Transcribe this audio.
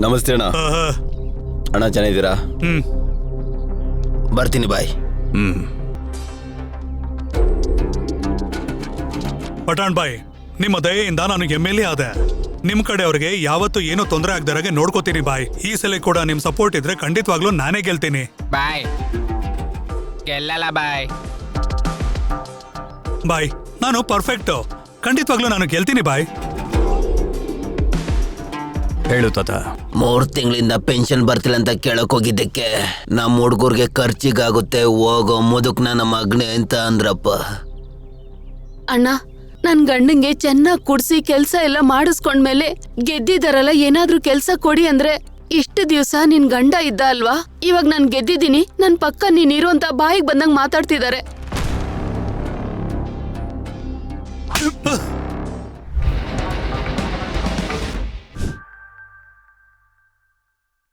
ನಮಸ್ತೆ ಅಣ್ಣ. ಅಣ್ಣ ಚೆನ್ನಾಗಿದ್ದೀರಾ? ಬರ್ತೀನಿ ಬಾಯ್. ಪಠಾಣ್ ಬಾಯ್, ನಿಮ್ಮ ದಯೆಯಿಂದ ನಾನು MLA ಆದೆ. ನಿಮ್ ಕಡೆ ಅವ್ರಿಗೆ ಯಾವತ್ತೂ ಏನೋ ತೊಂದರೆ ಆಗದಾಗೆ ನೋಡ್ಕೋತೀನಿ ಬಾಯ್. ಈ ಸಲ ಕೂಡ ನಿಮ್ ಸಪೋರ್ಟ್ ಇದ್ರೆ ಖಂಡಿತವಾಗ್ಲೂ ನಾನೇ ಗೆಲ್ತೀನಿ ಬಾಯ್. ಗೆಲ್ಲಲ್ಲ ಬಾಯ್. ಬಾಯ್, ನಾನು ಪರ್ಫೆಕ್ಟ್. ಖಂಡಿತವಾಗ್ಲೂ ನಾನು ಗೆಲ್ತೀನಿ ಬಾಯ್. ಹೇಳು ತಾತ. 3 ತಿಂಗಳಿಂದ ಪೆನ್ಷನ್ ಬರ್ತಿಲ್ಲ ಅಂತ ಕೇಳಕ್ ಹೋಗಿದ್ದಕ್ಕೆ ನಮ್ಮ ಹುಡುಗರ್ಗೆ ಖರ್ಚಿಗಾಗುತ್ತೆ, ಹೋಗೋ ಮುದುಕ್ ನನ್ನ ಮಗನೆ ಅಂತ ಅಂದ್ರಪ್ಪ. ಅಣ್ಣ, ನನ್ ಗಂಡಂಗೆ ಚೆನ್ನಾಗ್ ಕುಡ್ಸಿ ಕೆಲ್ಸ ಎಲ್ಲ ಮಾಡಿಸ್ಕೊಂಡ್ಮೇಲೆ ಗೆದ್ದಿದಾರಲ್ಲ, ಏನಾದ್ರೂ ಕೆಲ್ಸ ಕೊಡಿ ಅಂದ್ರೆ ಇಷ್ಟು ದಿವ್ಸ ನಿನ್ ಗಂಡ ಇದ್ದ ಅಲ್ವಾ, ಇವಾಗ ನಾನ್ ಗೆದ್ದಿದ್ದೀನಿ, ನನ್ ಪಕ್ಕ ನೀನ್ ಇರು ಅಂತ ಬಾಯಿಗೆ ಬಂದಂಗ್ ಮಾತಾಡ್ತಿದಾರೆ.